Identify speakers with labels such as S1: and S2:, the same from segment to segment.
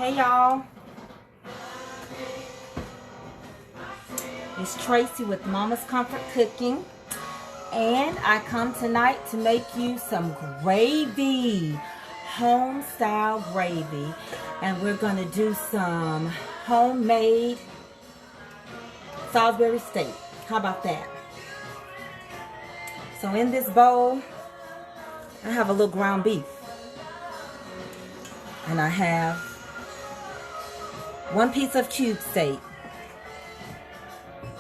S1: Hey y'all, it's Tracy with Mama's Comfort Cooking, and I come tonight to make you some gravy, home style gravy, and we're gonna do some homemade Salisbury steak. How about that? So in this bowl, I have a little ground beef, and I have 1 piece of cube steak.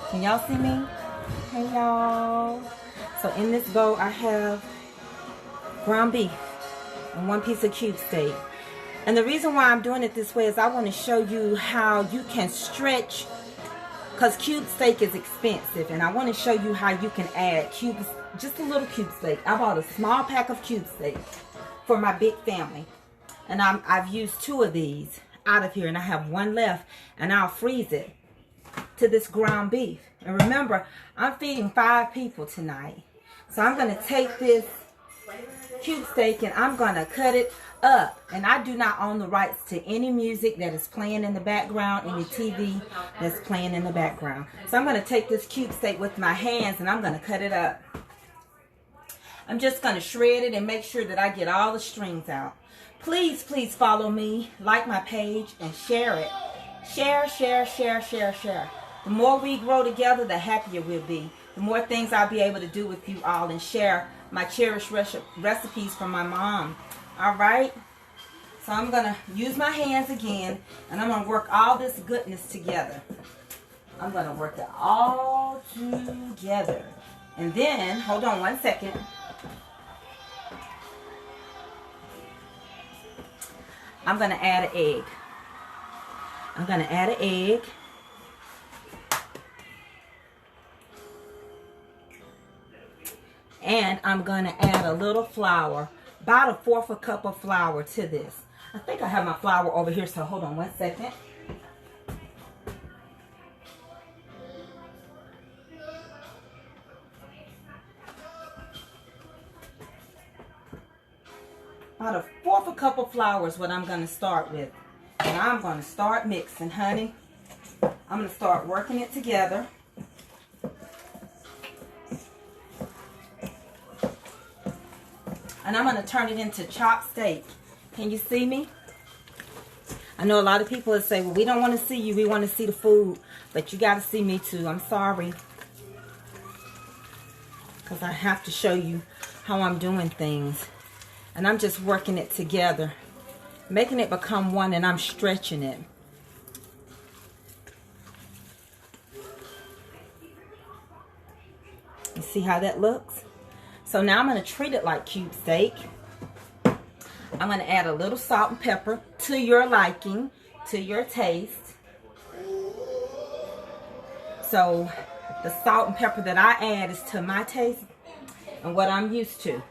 S1: Can y'all see me? Hey y'all. So in this bowl I have ground beef and 1 piece of cube steak. And the reason why I'm doing it this way is I want to show you how you can stretch, because cube steak is expensive, and I want to show you how you can add cubes, just a little cube steak. I bought a small pack of cube steak for my big family, and I've used 2 of these out of here, and I have 1 left, and I'll freeze it to this ground beef. And remember, I'm feeding 5 people tonight, so I'm going to take this cube steak and I'm going to cut it up. And I do not own the rights to any music that is playing in the background, any TV that's playing in the background. So I'm going to take this cube steak with my hands and I'm going to cut it up. I'm just going to shred it and make sure that I get all the strings out. Please, please follow me, like my page, and share it. Share, share, share, share, share. The more we grow together, the happier we'll be. The more things I'll be able to do with you all and share my cherished recipes from my mom. All right? So I'm going to use my hands again, and I'm going to work all this goodness together. I'm going to work it all together. And then, hold on 1 second. I'm going to add an egg. I'm going to add an egg. And I'm going to add a little flour, about 1/4 cup of flour to this. I think I have my flour over here, so hold on 1 second. About 1/4 cup of flour is what I'm going to start with. And I'm going to start mixing, honey. I'm going to start working it together. And I'm going to turn it into chopped steak. Can you see me? I know a lot of people will say, well, we don't want to see you. We want to see the food. But you got to see me too. I'm sorry. Because I have to show you how I'm doing things. And I'm just working it together, making it become one, and I'm stretching it. You see how that looks? So now I'm going to treat it like cube steak. I'm going to add a little salt and pepper to your liking, to your taste. So the salt and pepper that I add is to my taste and what I'm used to.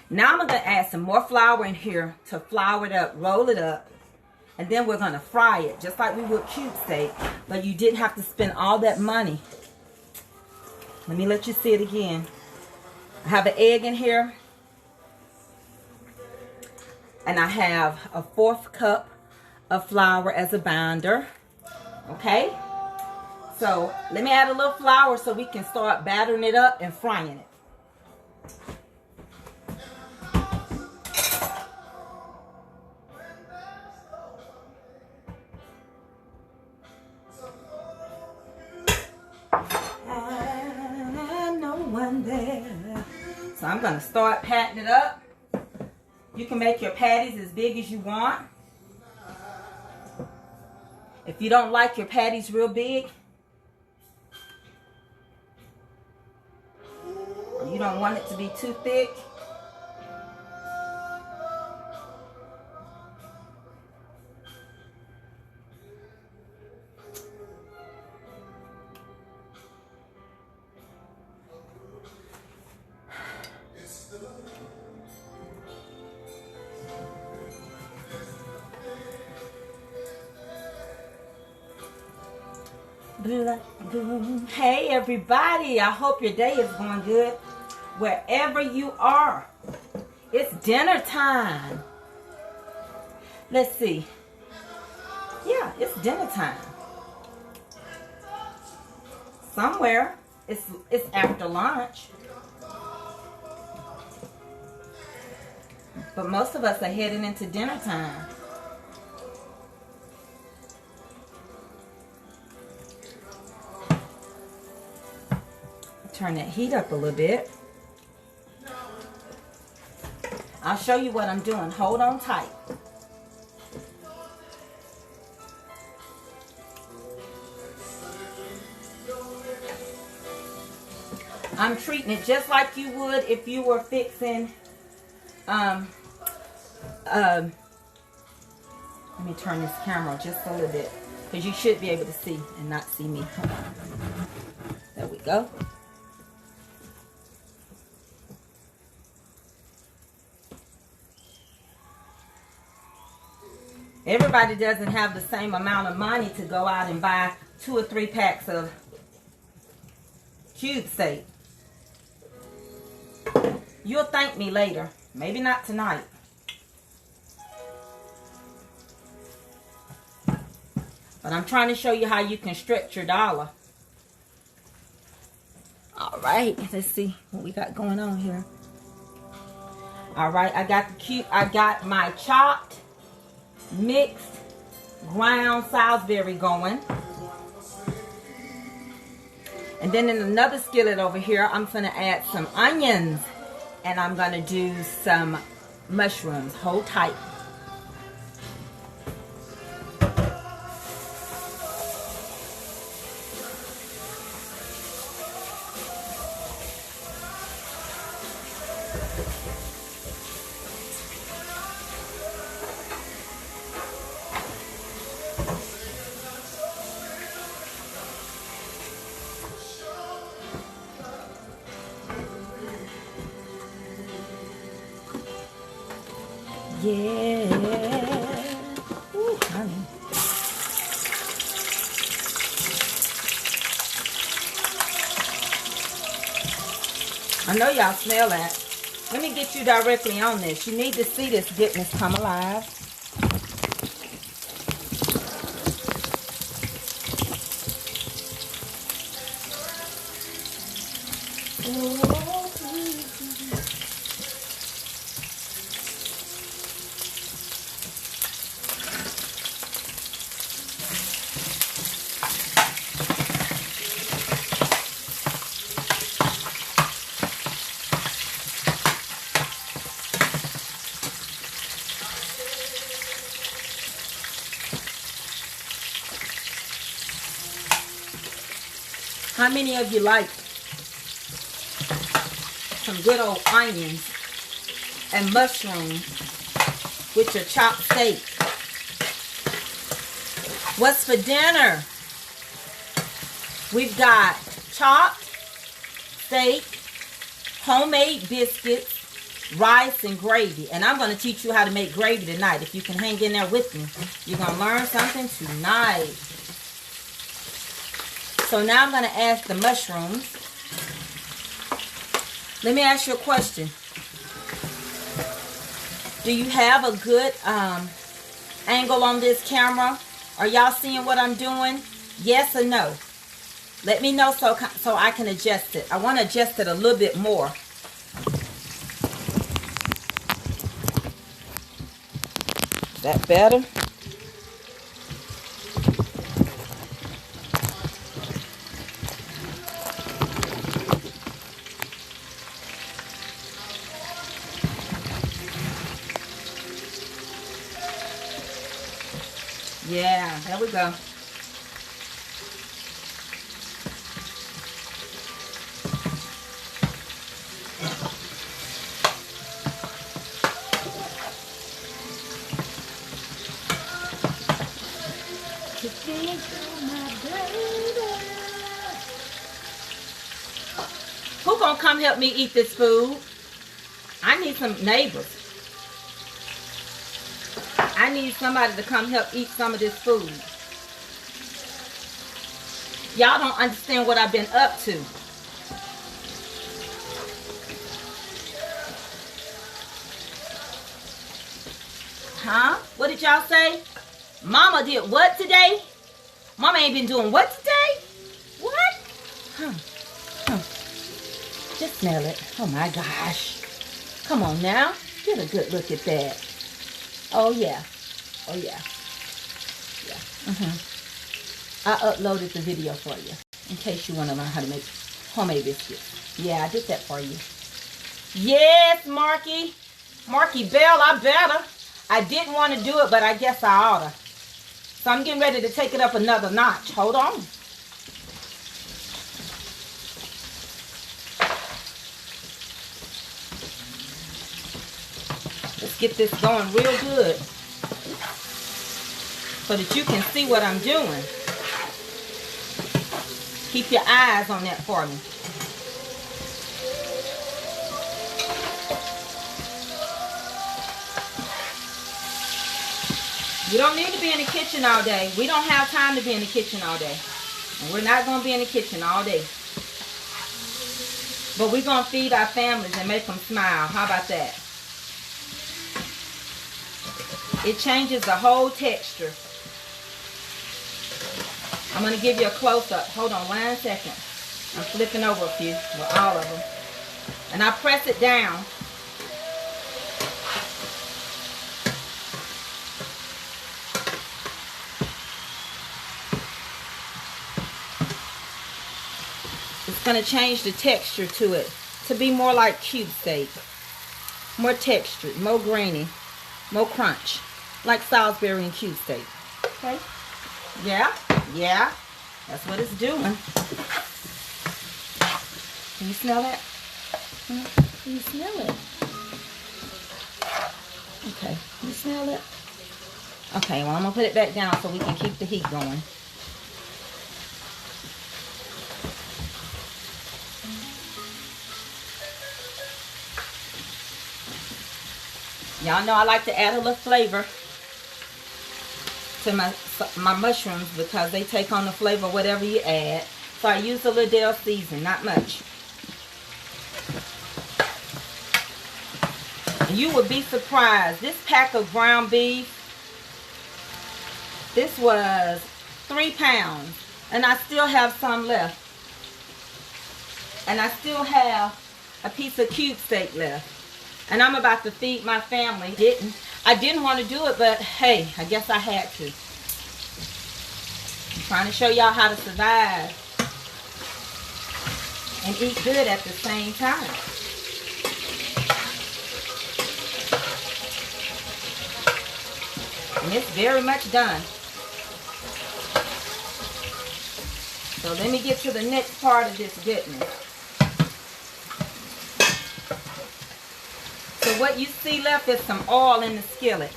S1: Now I'm going to add some more flour in here to flour it up, roll it up, and then we're going to fry it just like we would cube steak, but you didn't have to spend all that money. Let me let you see it again. I have an egg in here, and I have 1/4 cup of flour as a binder. Okay? So let me add a little flour so we can start battering it up and frying it. So I'm going to start patting it up. You can make your patties as big as you want. If you don't like your patties real big, or you don't want it to be too thick, hey everybody, I hope your day is going good wherever you are. It's dinner time. Let's see. Yeah, it's dinner time. Somewhere it's after lunch. But most of us are heading into dinner time. Turn that heat up a little bit. I'll show you what I'm doing. Hold on tight. I'm treating it just like you would if you were fixing let me turn this camera just a little bit because you should be able to see and not see me. Hold on. There we go. Everybody doesn't have the same amount of money to go out and buy 2 or 3 packs of cube steak. You'll thank me later. Maybe not tonight. But I'm trying to show you how you can stretch your dollar. All right, let's see what we got going on here. All right, I got my chopped, mixed, ground Salisbury going. And then in another skillet over here, I'm gonna add some onions and I'm gonna do some mushrooms. Hold tight. Yeah. Ooh, honey. I know y'all smell that. Let me get you directly on this. You need to see this goodness come alive. How many of you like some good old onions and mushrooms with your chopped steak? What's for dinner? We've got chopped steak, homemade biscuits, rice, and gravy. And I'm going to teach you how to make gravy tonight. If you can hang in there with me, you're going to learn something tonight. So now I'm going to add the mushrooms. Let me ask you a question. Do you have a good angle on this camera? Are y'all seeing what I'm doing? Yes or no? Let me know so I can adjust it. I want to adjust it a little bit more. Is that better? Yeah, there we go. Who gonna come help me eat this food? I need some neighbors. I need somebody to come help eat some of this food. Y'all don't understand what I've been up to. Huh? What did y'all say? Mama did what today? Mama ain't been doing what today? What? Huh. Just smell it. Oh my gosh. Come on now. Get a good look at that. Oh yeah. Oh yeah. Yeah. I uploaded the video for you in case you want to learn how to make homemade biscuits. Yeah, I did that for you. Yes, Marky. Marky Bell, I better. I didn't want to do it, but I guess I oughta. So I'm getting ready to take it up another notch. Hold on. Let's get this going real good so that you can see what I'm doing. Keep your eyes on that for me. You don't need to be in the kitchen all day. We don't have time to be in the kitchen all day. And we're not going to be in the kitchen all day. But we're going to feed our families and make them smile. How about that? It changes the whole texture. I'm going to give you a close-up. Hold on 1 second. I'm flipping over a few with all of them. And I press it down. It's going to change the texture to it to be more like cube steak. More textured, more grainy, more crunch. Like Salisbury and cube steak. Okay? Yeah? Yeah. That's what it's doing. Can you smell that? Can you smell it? Okay. Can you smell it? Okay, well, I'm going to put it back down so we can keep the heat going. Y'all know I like to add a little flavor to my mushrooms because they take on the flavor whatever you add. So I use a little Dell season, not much. And you would be surprised. This pack of ground beef, this was 3 pounds. And I still have some left. And I still have a piece of cube steak left. And I'm about to feed my family. I didn't want to do it, but hey, I guess I had to. I'm trying to show y'all how to survive and eat good at the same time. And it's very much done. So let me get to the next part of this goodness. So what you see left is some oil in the skillet.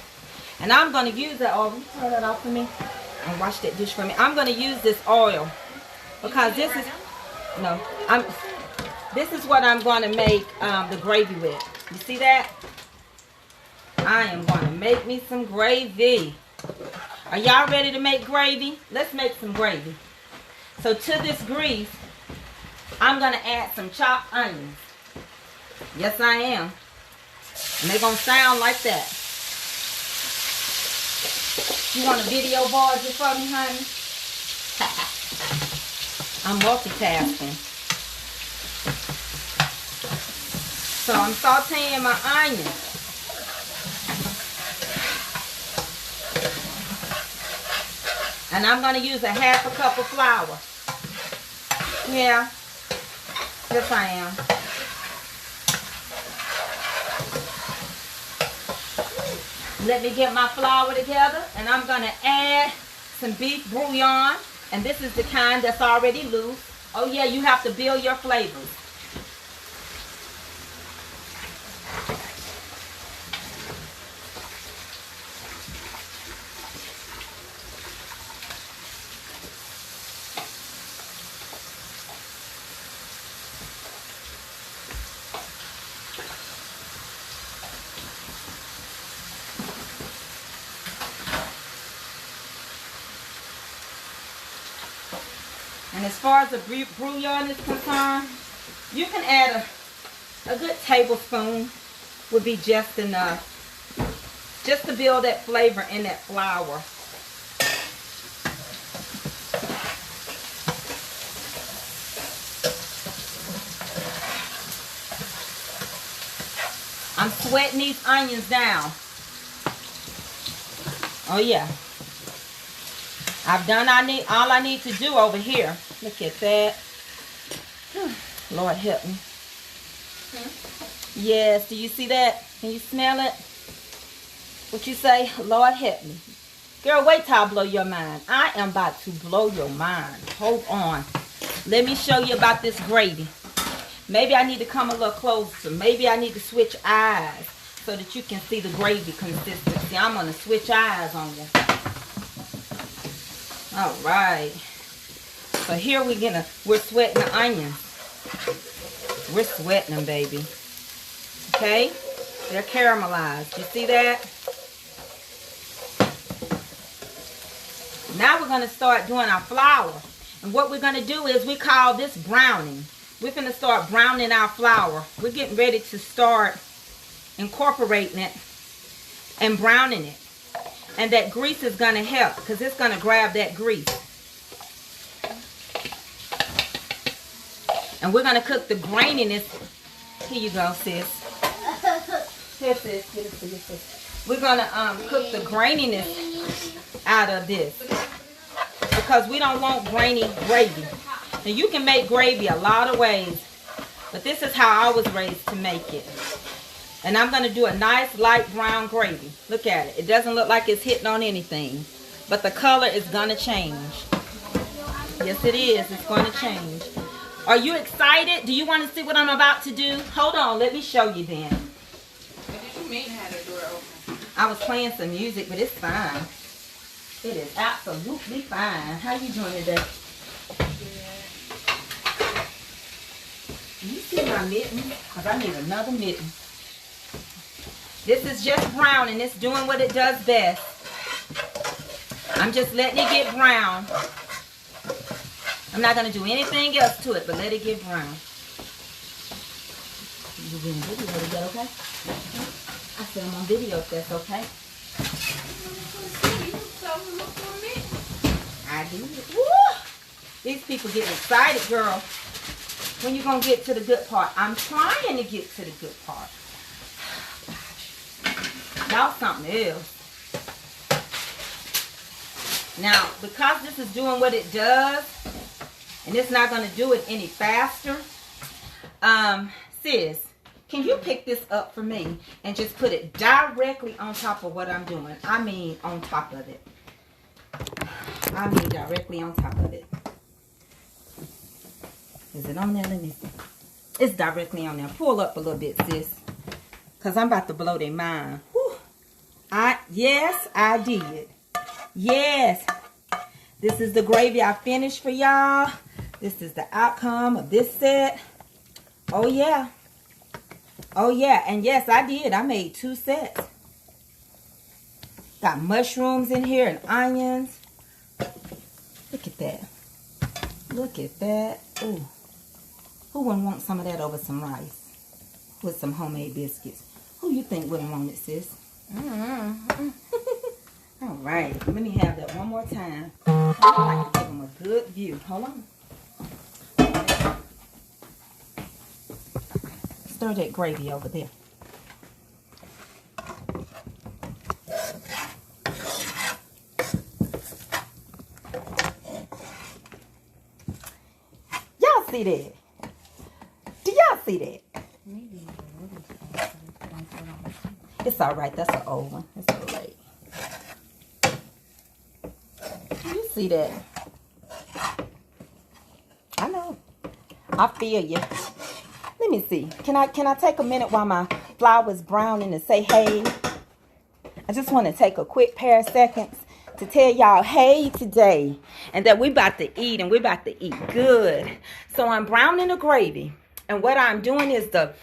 S1: And I'm going to use that oil. Will you turn that off for me? And wash that dish for me. I'm going to use this oil. Because this is... No. This is what I'm going to make the gravy with. You see that? I am going to make me some gravy. Are y'all ready to make gravy? Let's make some gravy. So to this grease, I'm going to add some chopped onions. Yes, I am. And they're going to sound like that. You want a video board just for me, honey? I'm multitasking. So I'm sauteing my onions. And I'm going to use a half a cup of flour. Yeah. Yes, I am. Let me get my flour together, and I'm going to add some beef bouillon, and this is the kind that's already loose. Oh yeah, you have to build your flavors. And as far as the bouillon is concerned, you can add a good tablespoon would be just enough. Just to build that flavor in that flour. I'm sweating these onions down. Oh yeah. I've done all I need to do over here. Look at that. Lord help me. Yes, do you see that? Can you smell it? What you say? Lord help me. Girl, wait till I blow your mind. I am about to blow your mind. Hold on. Let me show you about this gravy. Maybe I need to come a little closer. Maybe I need to switch eyes so that you can see the gravy consistency. I'm going to switch eyes on you. All right. So here we're sweating the onions. We're sweating them, baby. Okay? They're caramelized. You see that? Now we're going to start doing our flour. And what we're going to do is we call this browning. We're going to start browning our flour. We're getting ready to start incorporating it and browning it. And that grease is going to help because it's going to grab that grease. And we're going to cook the graininess. Here you go, sis. Here, sis. Get it for you, sis. We're going to cook the graininess out of this because we don't want grainy gravy. Now, you can make gravy a lot of ways, but this is how I was raised to make it. And I'm going to do a nice light brown gravy. Look at it. It doesn't look like it's hitting on anything, but the color is going to change. Yes, it is. It's going to change. Are you excited? Do you want to see what I'm about to do? Hold on. Let me show you then.
S2: What did you mean had the door open?
S1: I was playing some music, but it's fine. It is absolutely fine. How you doing today? You see my mitten? Because I need another mitten. This is just brown and it's doing what it does best. I'm just letting it get brown. I'm not going to do anything else to it, but let it get brown. You in video, is that okay? I said I'm on video if that's okay. I do. Woo! These people get excited, girl. When you going to get to the good part? I'm trying to get to the good part. Y'all something else. Now, because this is doing what it does, and it's not going to do it any faster, sis, can you pick this up for me and just put it directly on top of what I'm doing? I mean, on top of it. I mean, directly on top of it. Is it on there? Let me see. It's directly on there. Pull up a little bit, sis. Because I'm about to blow their mind. Whew. Yes, I did. Yes. This is the gravy I finished for y'all. This is the outcome of this set. Oh, yeah. Oh, yeah. And yes, I did. I made 2 sets. Got mushrooms in here and onions. Look at that. Look at that. Ooh. Who wouldn't want some of that over some rice with some homemade biscuits? Who you think wouldn't want it, sis? All right. Let me have that one more time. I like to give them a good view. Hold on. Stir that gravy over there. Y'all see that? Do y'all see that? It's all right. That's an old one. It's all right. You see that? I know. I feel you. Let me see. Can I take a minute while my flour is browning and say hey? I just want to take a quick pair of seconds to tell y'all hey today, and that we about to eat, and we about to eat good. So I'm browning the gravy, and what I'm doing is the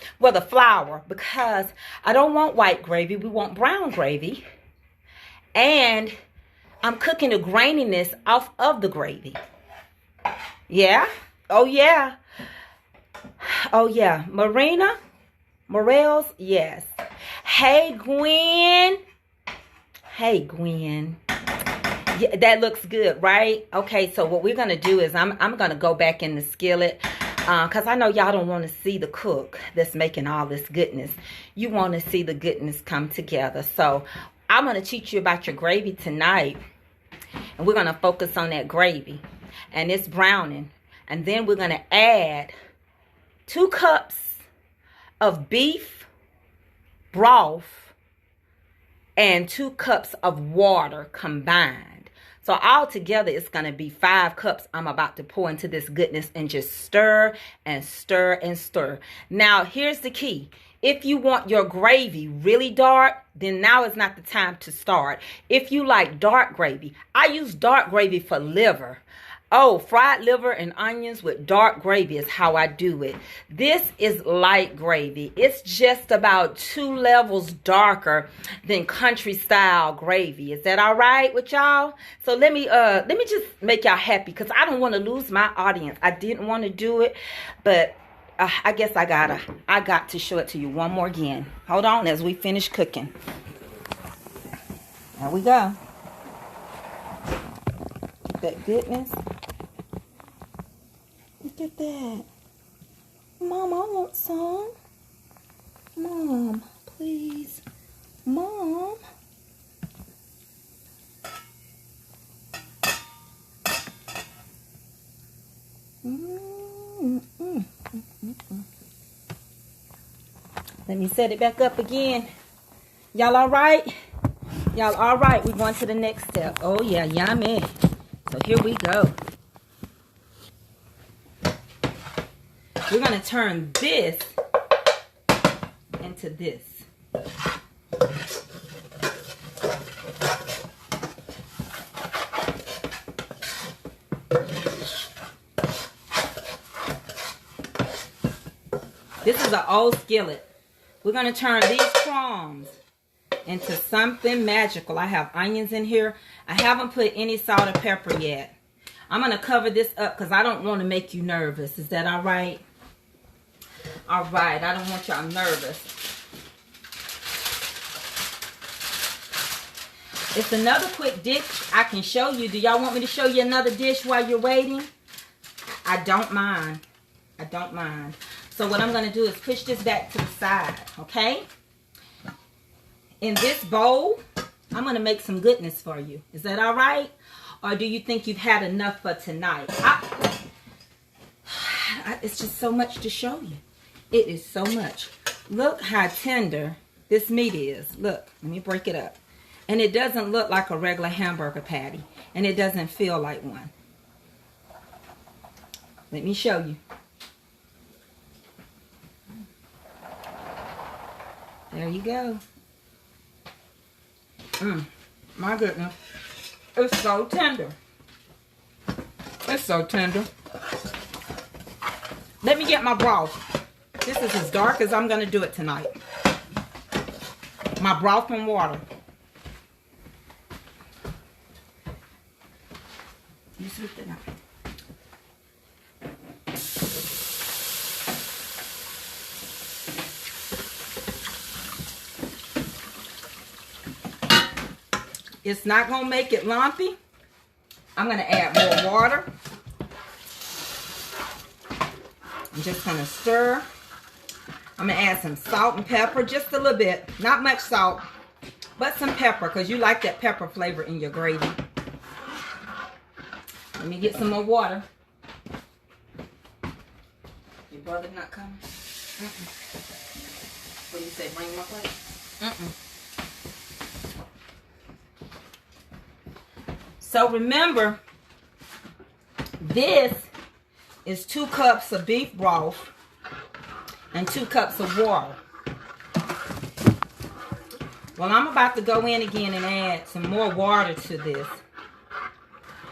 S1: flour, because I don't want white gravy. We want brown gravy, and I'm cooking the graininess off of the gravy. Yeah. Oh yeah. Oh yeah. Marina, Morels, yes. Hey Gwen. Hey Gwen. Yeah, that looks good, right? Okay, so what we're gonna do is I'm gonna go back in the skillet. Because I know y'all don't want to see the cook that's making all this goodness. You want to see the goodness come together. So I'm going to teach you about your gravy tonight. And we're going to focus on that gravy. And it's browning. And then we're going to add 2 cups of beef broth and 2 cups of water combined. So all together, it's going to be 5 cups I'm about to pour into this goodness and just stir and stir and stir. Now, here's the key. If you want your gravy really dark, then now is not the time to start. If you like dark gravy, I use dark gravy for liver. Oh, fried liver and onions with dark gravy is how I do it. This is light gravy. It's just about 2 levels darker than country style gravy. Is that all right with y'all? So let me just make y'all happy because I don't want to lose my audience. I didn't want to do it, but I guess I got to show it to you one more again. Hold on as we finish cooking. There we go. That goodness. Look at that. Mom, I want some. Mom, please. Mom. Let me set it back up again. Y'all all right? Y'all all right? We're going to the next step. Oh, yeah, yummy. So here we go. We're going to turn this into this. This is an old skillet. We're going to turn these crumbs into something magical. I have onions in here. I haven't put any salt or pepper yet. I'm going to cover this up because I don't want to make you nervous. Is that all right? All right. I don't want y'all nervous. It's another quick dish I can show you. Do y'all want me to show you another dish while you're waiting? I don't mind. I don't mind. So what I'm going to do is push this back to the side, okay? In this bowl, I'm going to make some goodness for you. Is that all right? Or do you think you've had enough for tonight? It's just so much to show you. It is so much. Look how tender this meat is. Look, let me break it up. And it doesn't look like a regular hamburger patty. And it doesn't feel like one. Let me show you. There you go. My goodness. It's so tender. It's so tender. Let me get my broth. This is as dark as I'm going to do it tonight. My broth and water. You sweep it up. It's not going to make it lumpy. I'm going to add more water. I'm just going to stir. I'm going to add some salt and pepper, just a little bit. Not much salt, but some pepper because you like that pepper flavor in your gravy. Let me get some more water. Your brother not coming? What do you say, bring my plate? So remember, this is 2 cups of beef broth and 2 cups of water. Well, I'm about to go in again and add some more water to this.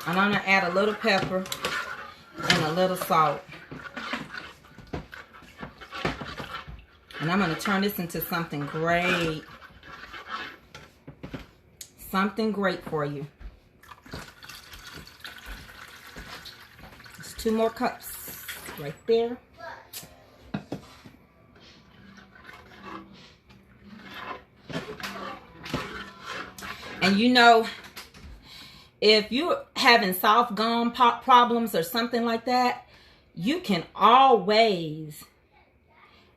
S1: And I'm going to add a little pepper and a little salt. And I'm going to turn this into something great. Something great for you. 2 more cups right there. And you know, if you're having soft gum problems or something like that, you can always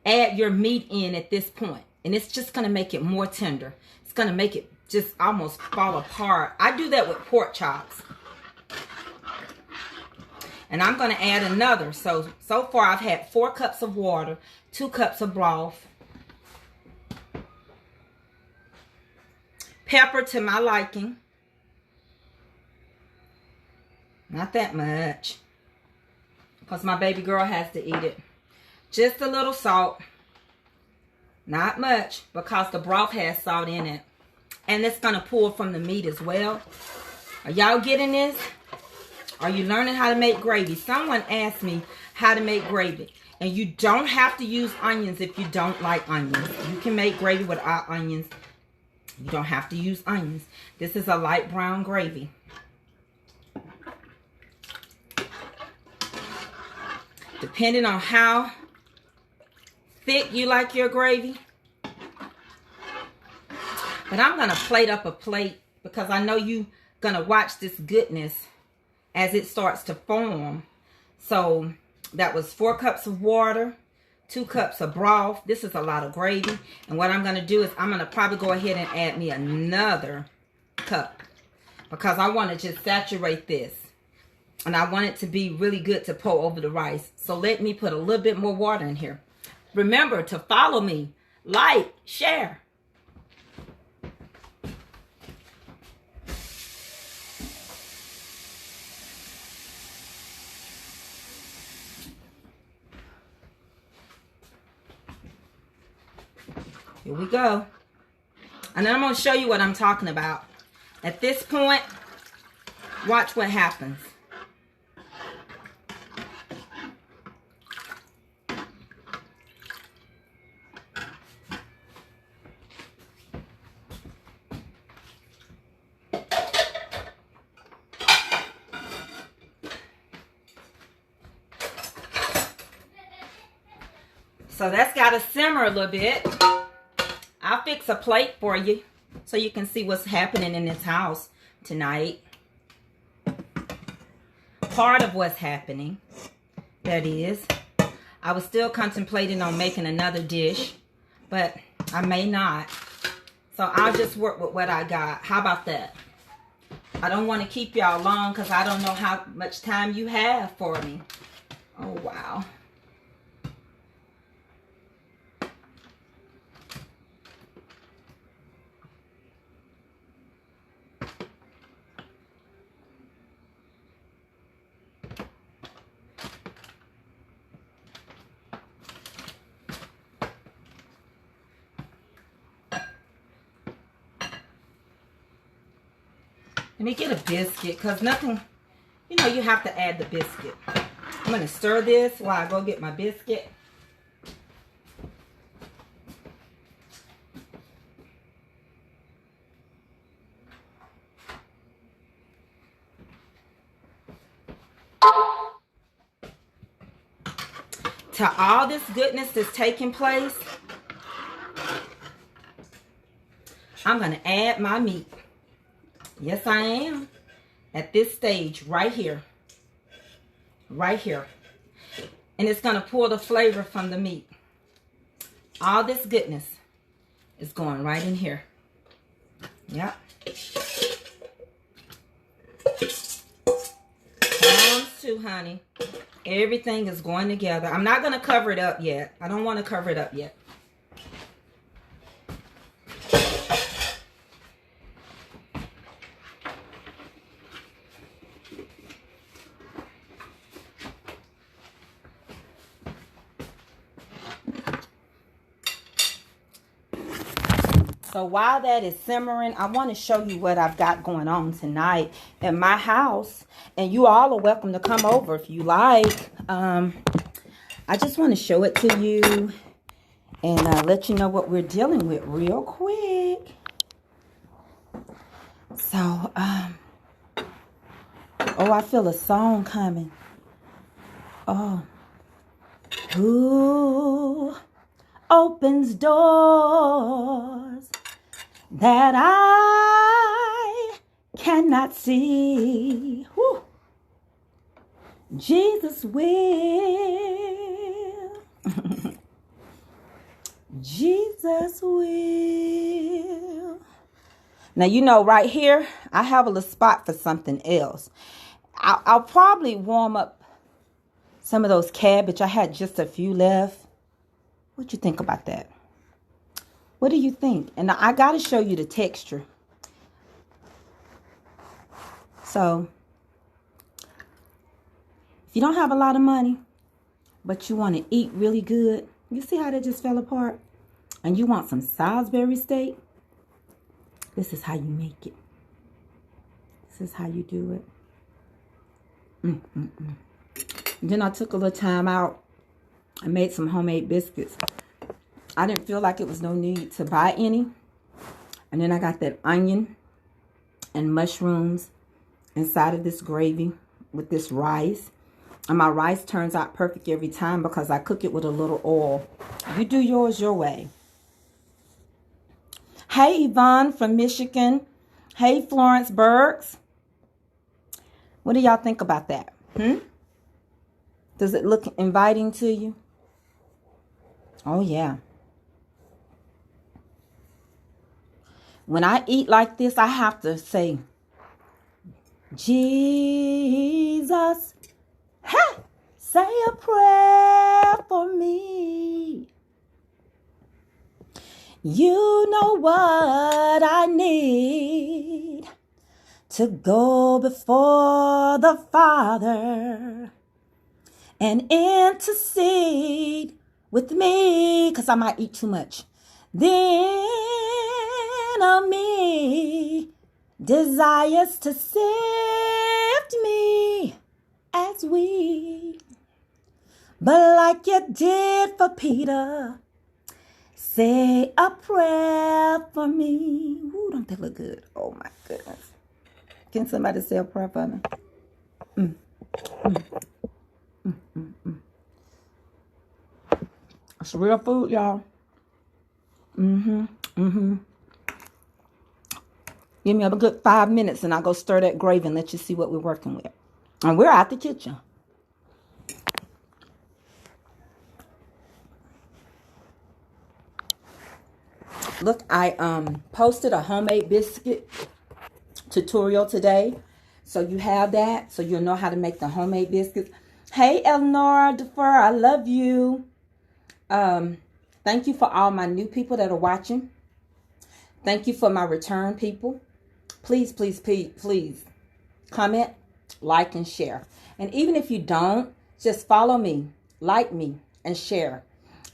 S1: add your meat in at this point, and it's just going to make it more tender. It's going to make it just almost fall apart. I do that with pork chops. And I'm going to add another. So far I've had 4 cups of water, 2 cups of broth, pepper to my liking. Not that much, because my baby girl has to eat it. Just a little salt. Not much, because the broth has salt in it. And it's going to pull from the meat as well. Are y'all getting this? Are you learning how to make gravy? Someone asked me how to make gravy. And you don't have to use onions if you don't like onions. You can make gravy without onions. You don't have to use onions. This is a light brown gravy. Depending on how thick you like your gravy. But I'm going to plate up a plate because I know you're going to watch this goodness as it starts to form. So that was 4 cups of water, 2 cups of broth. This is a lot of gravy. And what I'm going to do is I'm going to probably go ahead and add me another cup, because I want to just saturate this. And I want it to be really good to pour over the rice. So let me put a little bit more water in here. Remember to follow me, like, share. Here we go. And then I'm going to show you what I'm talking about. At this point, watch what happens. So that's got to simmer a little bit. I'll fix a plate for you so you can see what's happening in this house tonight. Part of what's happening, that is. I was still contemplating on making another dish, but I may not. So I'll just work with what I got. How about that? I don't want to keep y'all long because I don't know how much time you have for me. Oh, wow. Let me get a biscuit, because nothing, you know, you have to add the biscuit. I'm going to stir this while I go get my biscuit. To all this goodness that's taking place, I'm going to add my meat. Yes, I am. At this stage, right here. Right here. And it's going to pull the flavor from the meat. All this goodness is going right in here. Yep. Prawns too, honey. Everything is going together. I'm not going to cover it up yet. I don't want to cover it up yet. So while that is simmering, I want to show you what I've got going on tonight at my house. And you all are welcome to come over if you like. I just want to show it to you and let you know what we're dealing with real quick. So, oh, I feel a song coming. Oh. Who opens doors that I cannot see? Whew. Jesus will. Jesus will. Now, you know, right here, I have a little spot for something else. I'll probably warm up some of those cabbage. I had just a few left. What you think about that? What do you think? And I got to show you the texture. So, if you don't have a lot of money, but you want to eat really good, you see how that just fell apart? And you want some Salisbury steak? This is how you make it. This is how you do it. Then I took a little time out. I made some homemade biscuits. I didn't feel like it was no need to buy any. And then I got that onion and mushrooms inside of this gravy with this rice. And my rice turns out perfect every time because I cook it with a little oil. You do yours your way. Hey, Yvonne from Michigan. Hey, Florence Bergs. What do y'all think about that? Does it look inviting to you? Oh, yeah. When I eat like this, I have to say, Jesus, say a prayer for me. You know what I need to go before the Father and intercede with me, because I might eat too much. The enemy desires to sift me as wheat, but like you did for Peter, say a prayer for me. Ooh, don't that look good? Oh my goodness. Can somebody say a prayer for me? It's real food, y'all. Give me a good 5 minutes and I'll go stir that gravy and let you see what we're working with. And we're out the kitchen. Look, I posted a homemade biscuit tutorial today. So you have that. So you'll know how to make the homemade biscuits. Hey, Eleanor Defer, I love you. Thank you for all my new people that are watching. Thank you for my return people. Please, please, please, please comment, like, and share. And even if you don't, just follow me, like me, and share.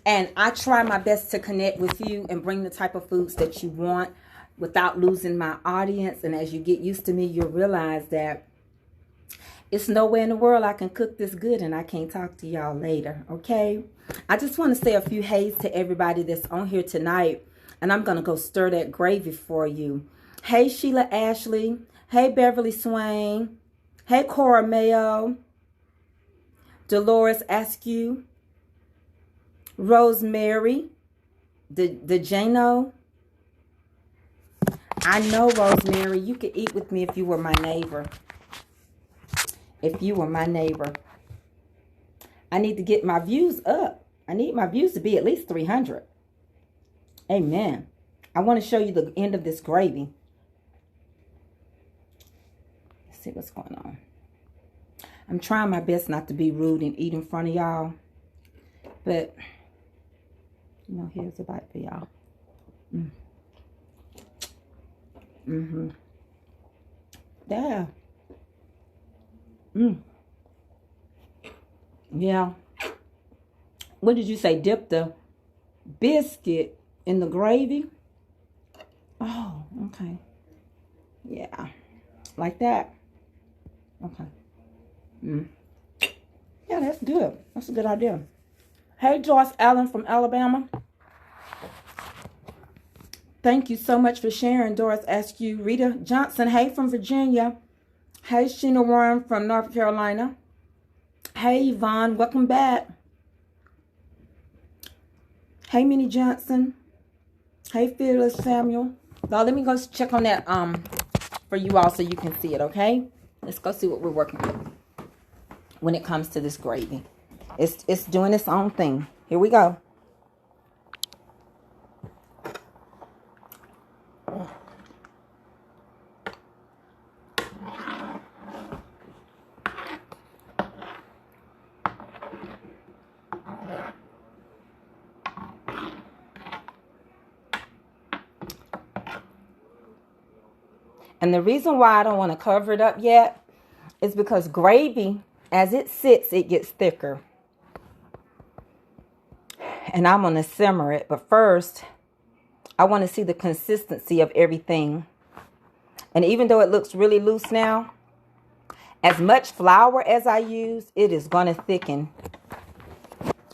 S1: And I try my best to connect with you and bring the type of foods that you want without losing my audience. And as you get used to me, you'll realize that it's nowhere in the world I can cook this good and I can't talk to y'all later, okay? I just want to say a few heys to everybody that's on here tonight. And I'm going to go stir that gravy for you. Hey, Sheila Ashley. Hey, Beverly Swain. Hey, Cora Mayo. Dolores Askew. Rosemary. DeJano. I know, Rosemary, you could eat with me if you were my neighbor. If you were my neighbor. I need to get my views up. I need my views to be at least 300. Amen. I want to show you the end of this gravy. Let's see what's going on. I'm trying my best not to be rude and eat in front of y'all. But, you know, here's a bite for y'all. Yeah. Yeah. What did you say? Dip the biscuit in the gravy? Oh, okay. Yeah. Like that. Okay. Yeah, that's good. That's a good idea. Hey, Joyce Allen from Alabama. Thank you so much for sharing, Doris Askew. Rita Johnson, hey, from Virginia. Hey, Sheena Warren from North Carolina. Hey, Yvonne, welcome back. Hey, Minnie Johnson. Hey, Fearless Samuel. Now, let me go check on that for you all so you can see it, okay? Let's go see what we're working with. when it comes to this gravy. It's doing its own thing. Here we go. And the reason why I don't want to cover it up yet is because gravy, as it sits, it gets thicker. And I'm going to simmer it. But first, I want to see the consistency of everything. And even though it looks really loose now, as much flour as I use, it is going to thicken.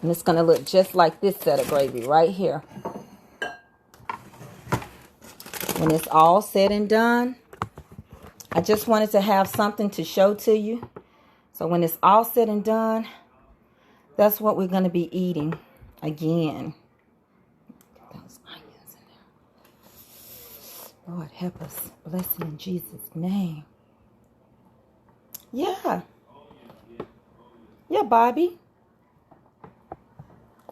S1: And it's going to look just like this set of gravy right here. When it's all said and done, I just wanted to have something to show to you. So when it's all said and done, that's what we're going to be eating again. Those onions in there. Lord, help us. Bless you in Jesus' name. Yeah. Yeah, Bobby.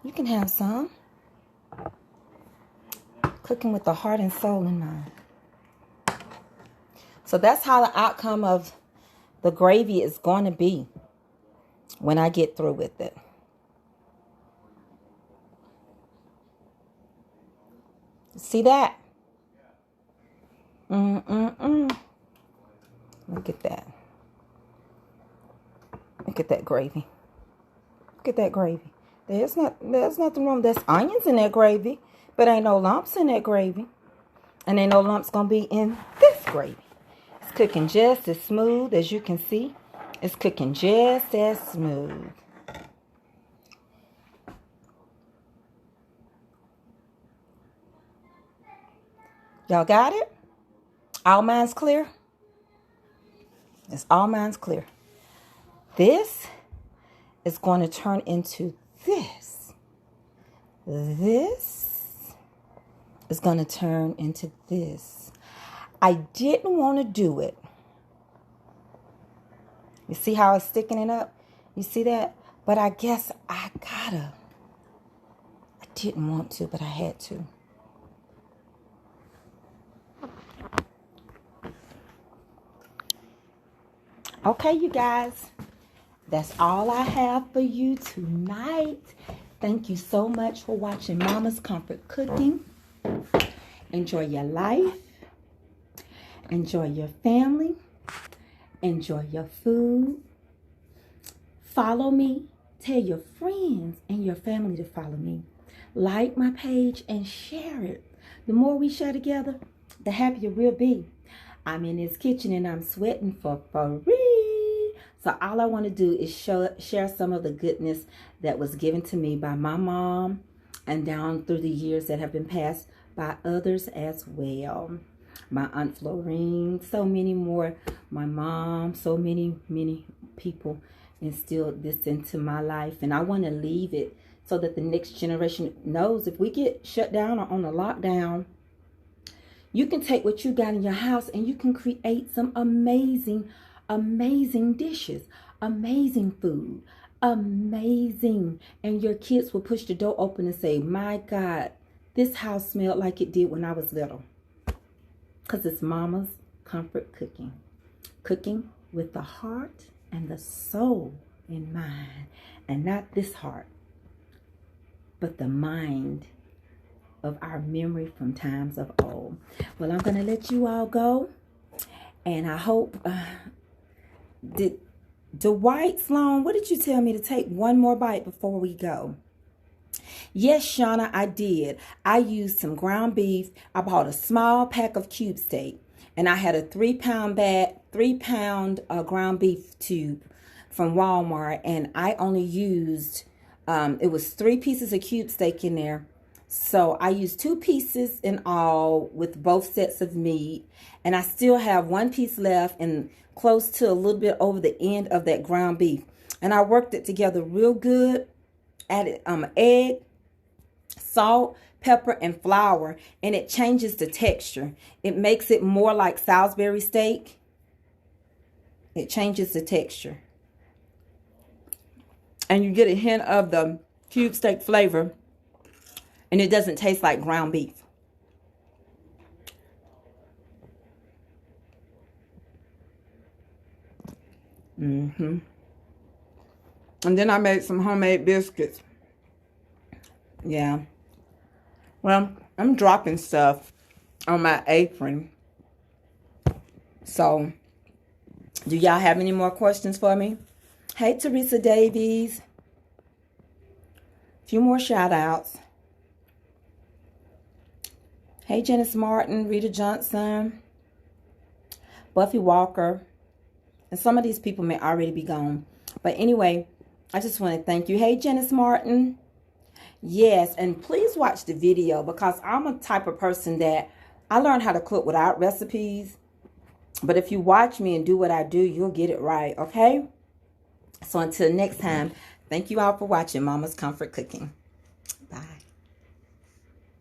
S1: You can have some. Cooking with the heart and soul in mind. So that's how the outcome of the gravy is going to be when I get through with it. See that? Look at that. Look at that gravy. Look at that gravy. There's nothing wrong. There's onions in that gravy, but ain't no lumps in that gravy. And ain't no lumps going to be in this gravy. It's cooking just as smooth as you can see. It's cooking just as smooth. Y'all got it? All minds clear? It's all minds clear. This is going to turn into this. This is going to turn into this. I didn't want to do it. You see how it's sticking it up? You see that? But I guess I gotta. I didn't want to, but I had to. Okay, you guys. That's all I have for you tonight. Thank you so much for watching Mama's Comfort Cooking. Enjoy your life. Enjoy your family. Enjoy your food. Follow me. Tell your friends and your family to follow me. Like my page and share it. The more we share together, the happier we'll be. I'm in this kitchen and I'm sweating for free. So all I want to do is share some of the goodness that was given to me by my mom and down through the years that have been passed by others as well. My Aunt Florine, so many more. My mom, so many people instilled this into my life. And I want to leave it so that the next generation knows if we get shut down or on a lockdown, you can take what you got in your house and you can create some amazing dishes, amazing food, amazing. And your kids will push the door open and say, my God, this house smelled like it did when I was little. Because it's Mama's Comfort Cooking. Cooking with the heart and the soul in mind. And not this heart, but the mind of our memory from times of old. Well, I'm going to let you all go. And I hope... Dwight Sloan, what did you tell me to take one more bite before we go? Yes, Shauna, I did. I used some ground beef. I bought a small pack of cube steak, and I had a 3-pound ground beef tube from Walmart, and I only used it was 3 pieces of cube steak in there. So I used 2 pieces in all with both sets of meat, and I still have 1 piece left and close to a little bit over the end of that ground beef. And I worked it together real good. Added egg, salt, pepper, and flour, and it changes the texture. It makes it more like Salisbury steak. It changes the texture. And you get a hint of the cube steak flavor. And it doesn't taste like ground beef. And then I made some homemade biscuits. Yeah. Well, I'm dropping stuff on my apron. So, do y'all have any more questions for me? Hey, Teresa Davies. A few more shout outs. Hey, Janice Martin, Rita Johnson, Buffy Walker. And some of these people may already be gone. But anyway, I just want to thank you. Hey, Janice Martin. Yes, and please watch the video because I'm a type of person that I learned how to cook without recipes. But if you watch me and do what I do, you'll get it right, okay? So until next time, thank you all for watching Mama's Comfort Cooking. Bye.